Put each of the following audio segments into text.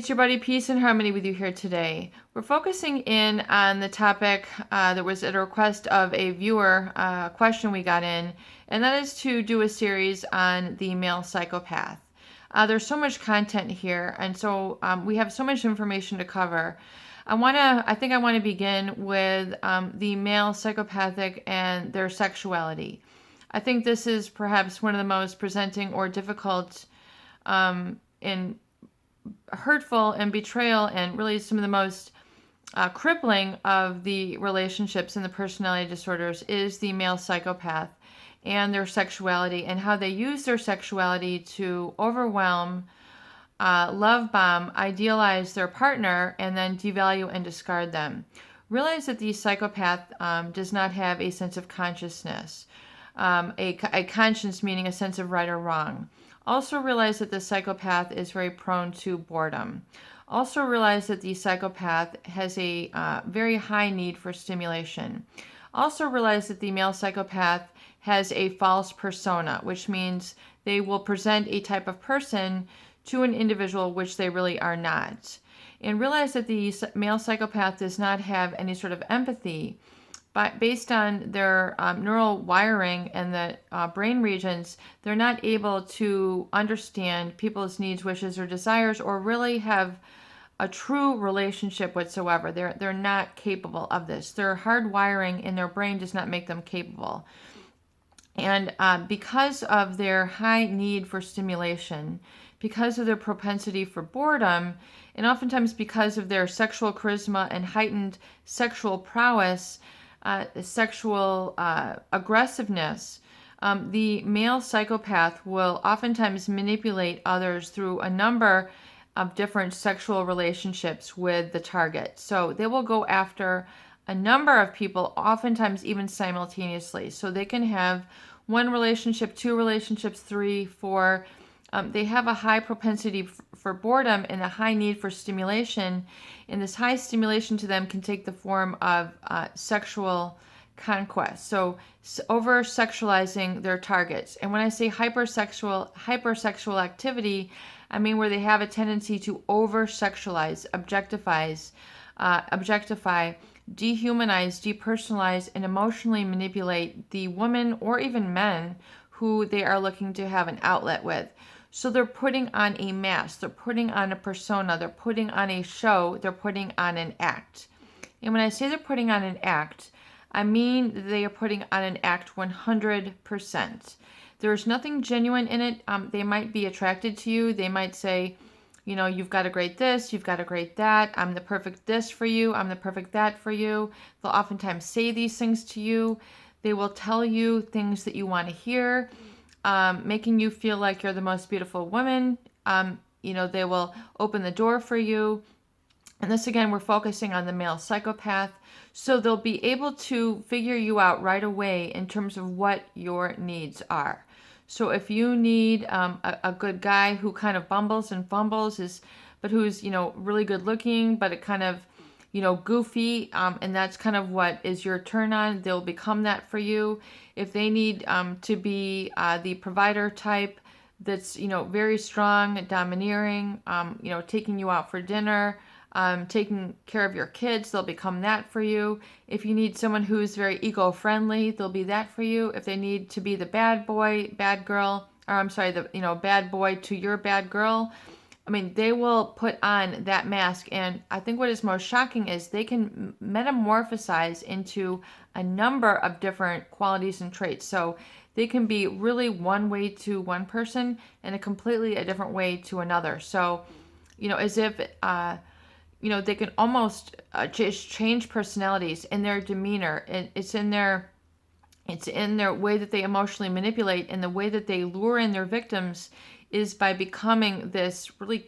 it's your buddy Peace and Harmony with you here today. We're focusing in on the topic that was at a request of a viewer question we got in, and that is to do a series on the male psychopath. There's so much content here, and so we have so much information to cover. I think I want to begin with the male psychopathic and their sexuality. I think this is perhaps one of the most presenting or difficult in hurtful and betrayal, and really some of the most crippling of the relationships and the personality disorders is the male psychopath and their sexuality, and how they use their sexuality to overwhelm, love bomb, idealize their partner, and then devalue and discard them. Realize that the psychopath does not have a sense of consciousness, a conscience meaning a sense of right or wrong. Also realize that the psychopath is very prone to boredom. Also realize that the psychopath has a very high need for stimulation. Also realize that the male psychopath has a false persona, which means they will present a type of person to an individual which they really are not. And realize that the male psychopath does not have any sort of empathy, but based on their neural wiring and the brain regions, they're not able to understand people's needs, wishes, or desires, or really have a true relationship whatsoever. They're not capable of this. Their hard wiring in their brain does not make them capable. And because of their high need for stimulation, because of their propensity for boredom, and oftentimes because of their sexual charisma and heightened sexual prowess, sexual aggressiveness, the male psychopath will oftentimes manipulate others through a number of different sexual relationships with the target. So they will go after a number of people, oftentimes even simultaneously. So they can have one relationship, two relationships, three, four. They have a high propensity for boredom and a high need for stimulation. And this high stimulation to them can take the form of sexual conquest. So over-sexualizing their targets. And when I say hypersexual activity, I mean where they have a tendency to over-sexualize, objectify, dehumanize, depersonalize, and emotionally manipulate the women or even men who they are looking to have an outlet with. So they're putting on a mask, they're putting on a persona, they're putting on a show, they're putting on an act. And when I say they're putting on an act, I mean they are putting on an act 100%. There's nothing genuine in it. They might be attracted to you. They might say, you know, you've got a great this, you've got a great that, I'm the perfect this for you, I'm the perfect that for you. They'll oftentimes say these things to you. They will tell you things that you want to hear, making you feel like you're the most beautiful woman. They will open the door for you. And this, again, we're focusing on the male psychopath. So they'll be able to figure you out right away in terms of what your needs are. So if you need a good guy who kind of bumbles and fumbles, but who's, really good looking, but it kind of, goofy, and that's kind of what is your turn on, they'll become that for you. If they need to be the provider type that's, very strong, domineering, taking you out for dinner, taking care of your kids, they'll become that for you. If you need someone who's very eco-friendly, they'll be that for you. If they need to be the bad boy, bad girl, or I'm sorry, bad boy to your bad girl, they will put on that mask. And I think what is most shocking is they can metamorphosize into a number of different qualities and traits. So they can be really one way to one person and a completely different way to another. So, as if they can almost just change personalities in their demeanor. It's in their way that they emotionally manipulate, and the way that they lure in their victims is by becoming this really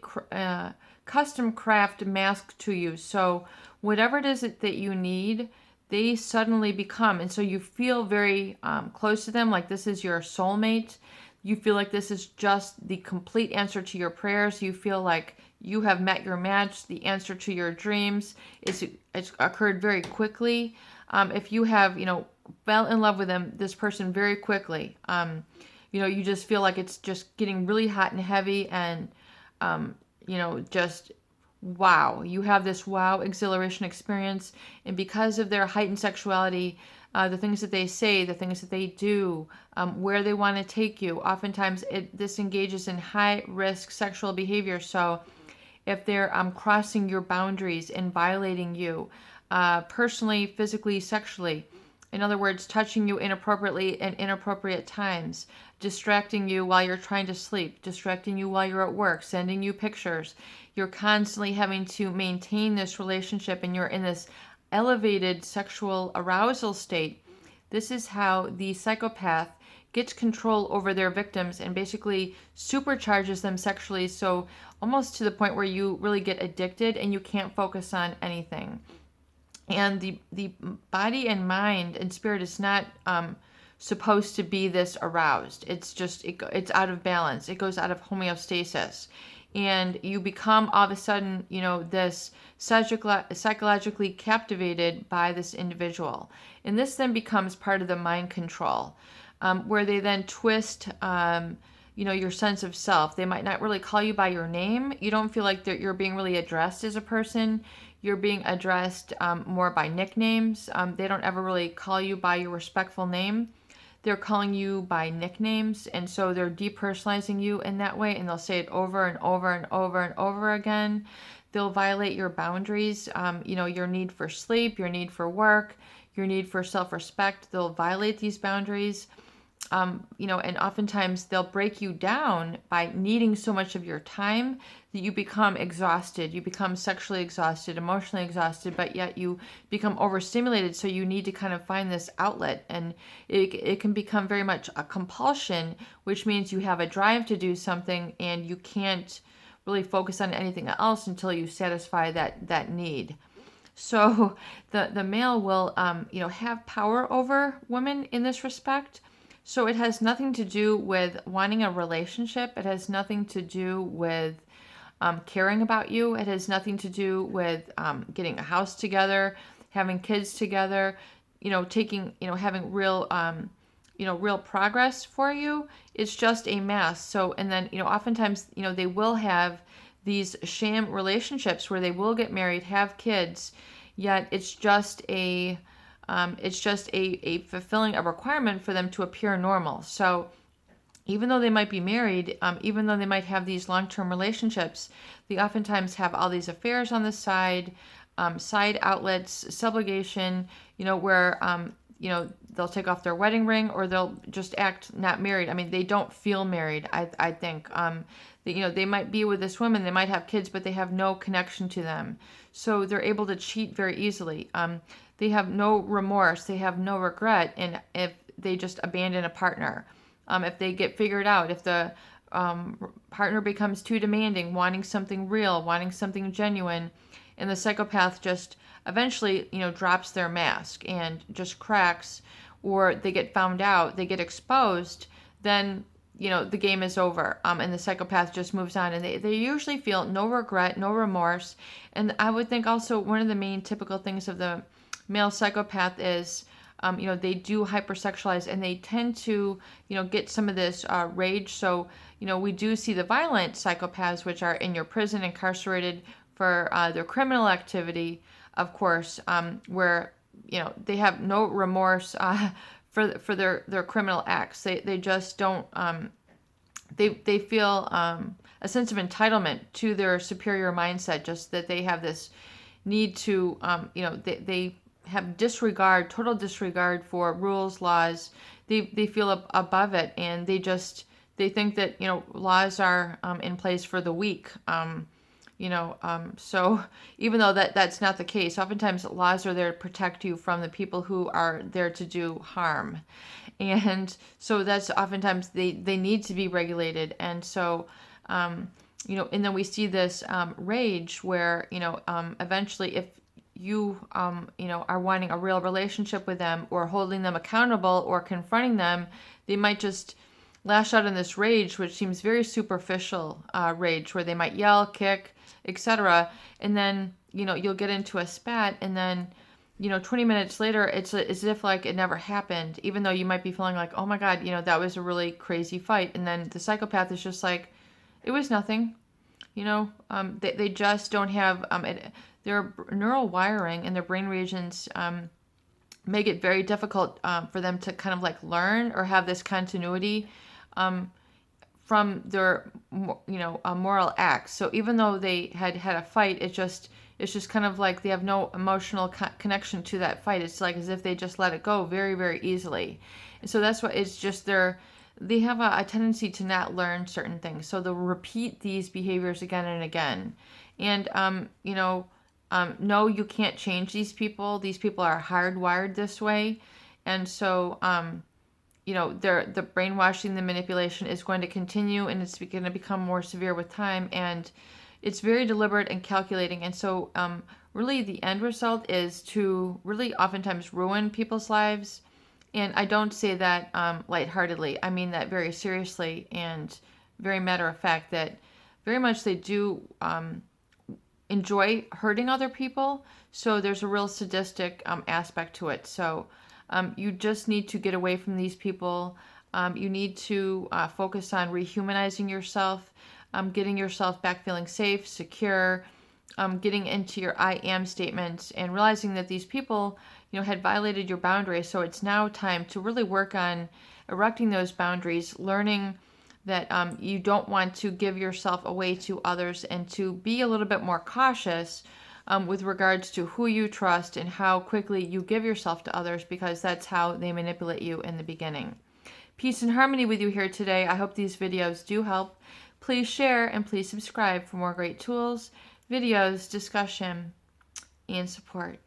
custom craft mask to you. So whatever it is that you need, they suddenly become. And so you feel very close to them, like this is your soulmate. You feel like this is just the complete answer to your prayers. You feel like you have met your match, the answer to your dreams. It's occurred very quickly. If you have, fell in love with this person very quickly, you just feel like it's just getting really hot and heavy, and, just wow. You have this wow exhilaration experience. And because of their heightened sexuality, the things that they say, the things that they do, where they want to take you, oftentimes this engages in high risk sexual behavior. So if they're crossing your boundaries and violating you personally, physically, sexually, in other words, touching you inappropriately at inappropriate times, distracting you while you're trying to sleep, distracting you while you're at work, sending you pictures. You're constantly having to maintain this relationship and you're in this elevated sexual arousal state. This is how the psychopath gets control over their victims and basically supercharges them sexually, so almost to the point where you really get addicted and you can't focus on anything. And the body and mind and spirit is not supposed to be this aroused. It's just it's out of balance. It goes out of homeostasis, and you become all of a sudden, this psychologically captivated by this individual, and this then becomes part of the mind control, where they then twist. Your sense of self. They might not really call you by your name. You don't feel like you're being really addressed as a person. You're being addressed more by nicknames. They don't ever really call you by your respectful name. They're calling you by nicknames, and so they're depersonalizing you in that way, and they'll say it over and over and over and over again. They'll violate your boundaries, your need for sleep, your need for work, your need for self-respect. They'll violate these boundaries. And oftentimes they'll break you down by needing so much of your time that you become exhausted. You become sexually exhausted, emotionally exhausted, but yet you become overstimulated. So you need to kind of find this outlet, and it can become very much a compulsion, which means you have a drive to do something and you can't really focus on anything else until you satisfy that need. So the male will, have power over women in this respect. So it has nothing to do with wanting a relationship. It has nothing to do with caring about you. It has nothing to do with getting a house together, having kids together, having real progress for you. It's just a mask. So, and then, oftentimes, they will have these sham relationships where they will get married, have kids, yet it's just a fulfilling a requirement for them to appear normal. So even though they might be married, even though they might have these long-term relationships, they oftentimes have all these affairs on the side, side outlets, subligation, where, they'll take off their wedding ring or they'll just act not married. I mean, they don't feel married, I think. They might be with this woman, they might have kids, but they have no connection to them. So they're able to cheat very easily. They have no remorse, they have no regret, and if they just abandon a partner. If they get figured out, if the partner becomes too demanding, wanting something real, wanting something genuine, and the psychopath just eventually, drops their mask and just cracks, or they get found out, they get exposed, then, the game is over. And the psychopath just moves on, and they usually feel no regret, no remorse. And I would think also one of the main typical things of the male psychopath is, they do hypersexualize, and they tend to, get some of this rage. So, we do see the violent psychopaths, which are in your prison, incarcerated for their criminal activity, of course, where, they have no remorse for their criminal acts. They just don't, they feel a sense of entitlement to their superior mindset, just that they have this need to, they have total disregard for rules, laws. They feel above it, and they think that, laws are in place for the weak. So even though that's not the case, oftentimes laws are there to protect you from the people who are there to do harm. And so that's oftentimes they need to be regulated. And so, and then we see this rage where, eventually if you, are wanting a real relationship with them or holding them accountable or confronting them, they might just lash out in this rage, which seems very superficial rage, where they might yell, kick, etc. And then, you'll get into a spat, and then, 20 minutes later, it's as if like it never happened, even though you might be feeling like, oh my God, that was a really crazy fight. And then the psychopath is just like, it was nothing. they just don't have their neural wiring and their brain regions make it very difficult for them to kind of like learn or have this continuity from their moral acts. So even though they had a fight, it's just kind of like they have no emotional connection to that fight. It's like as if they just let it go very, very easily. And so that's what it's just they have a tendency to not learn certain things. So they'll repeat these behaviors again and again. And no, you can't change these people. These people are hardwired this way. And so the brainwashing, the manipulation is going to continue, and it's going to become more severe with time, and it's very deliberate and calculating. And so really the end result is to really oftentimes ruin people's lives. And I don't say that lightheartedly. I mean that very seriously and very matter of fact, that very much they do enjoy hurting other people. So there's a real sadistic aspect to it. So you just need to get away from these people. You need to focus on rehumanizing yourself, getting yourself back feeling safe, secure, getting into your I am statements, and realizing that these people, had violated your boundaries. So it's now time to really work on erecting those boundaries, learning that you don't want to give yourself away to others, and to be a little bit more cautious with regards to who you trust and how quickly you give yourself to others, because that's how they manipulate you in the beginning. Peace and harmony with you here today. I hope these videos do help. Please share and please subscribe for more great tools, videos, discussion, and support.